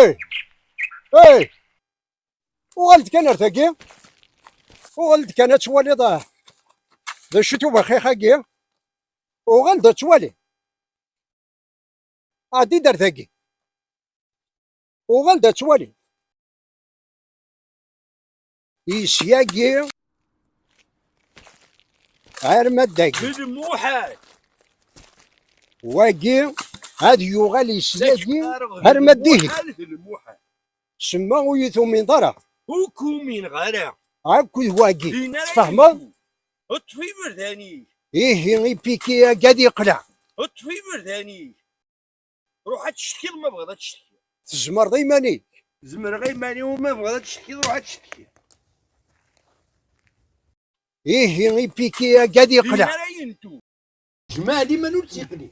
ايه ايه وغلت كان ارتقي وغلت كانت توالي ضاه ذا شتو بخي خاقي وغلت توالي عادي درتقي وغلت توالي يسياقي غير ما داقي الموحد واقي هاد يوغال يسياقي غير ما ديه سما ويثو من ضرا وكو من غرا هاكو واقي تفهمض اطفي برداني ايه بيكي قاعد يقلع اطفي برداني روح تشتكي ما بغا تشتكي تزمر ضيماني زمر غير ماني وما بغا تشتكي روح تشتكي ايه بيكي قاعد يقلع انتو جمالي ما نوتيقني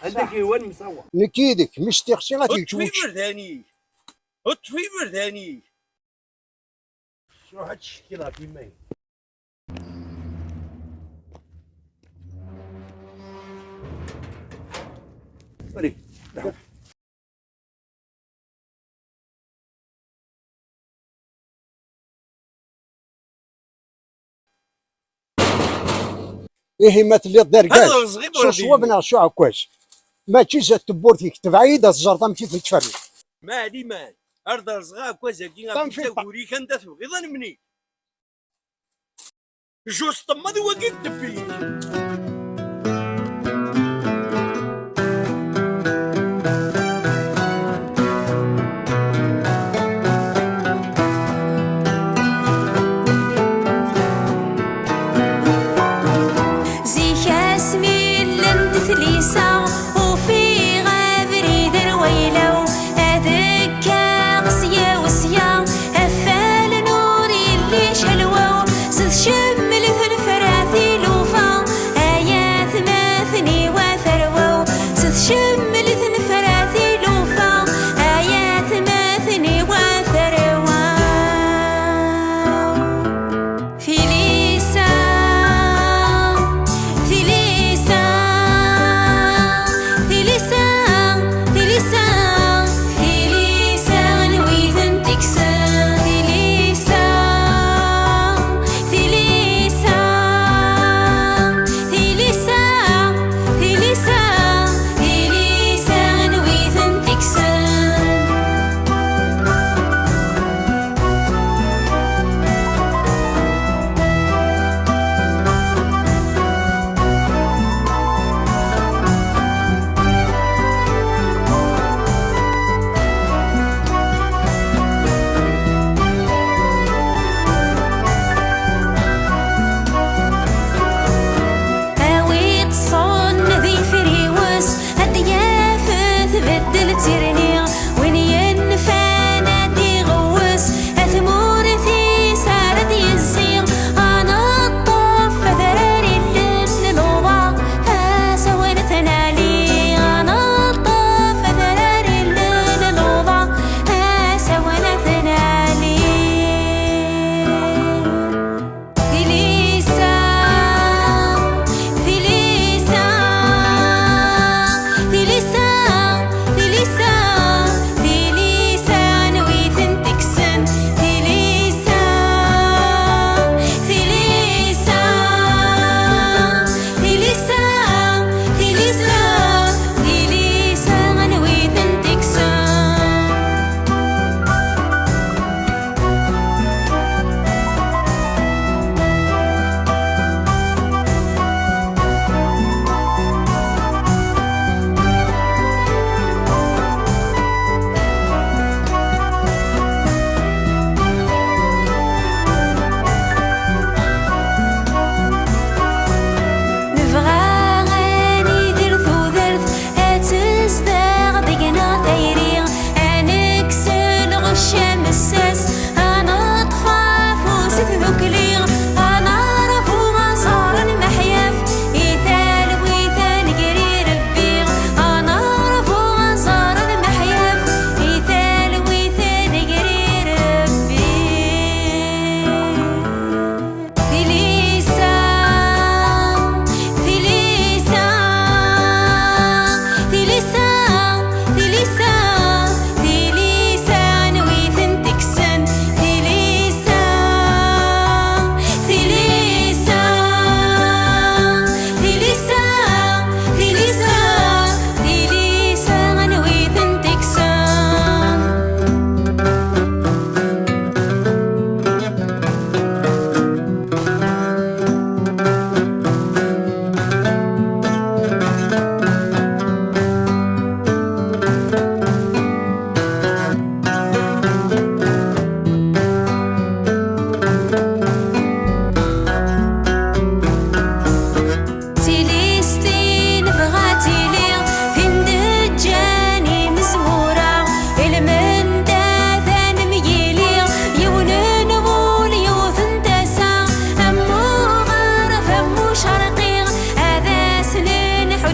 عندك هو المصور نكيدك مش تخشي غادي اطفي توش برداني اطفي برداني روح تشتكي راه كيما هي فريق ايه ما تلي الدركاش هذا صغير شو صوابنا شو عكواش ما تجيش تبور فيك تبعيد الزرطه مشيت تتفرج ما علي مان ارض صغا كوازا كي غنقولي كان دا تبغي ظنمني جوج طماضي وكي دبي ثليسة وفي غابري ذرويلو هذاك غسيا وسيا هفال نوري اللي شلوو زد شمل الفراثي لوفا آيات مثني وثروو زد شمل الفراثي لوفا آيات مثني وثروو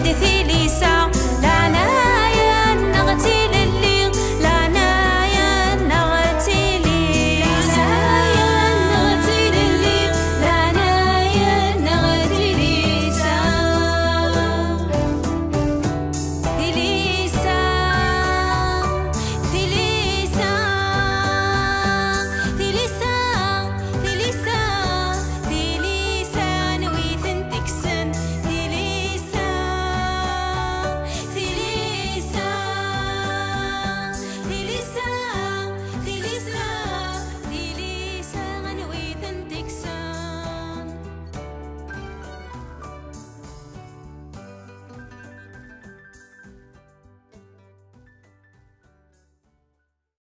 حدثي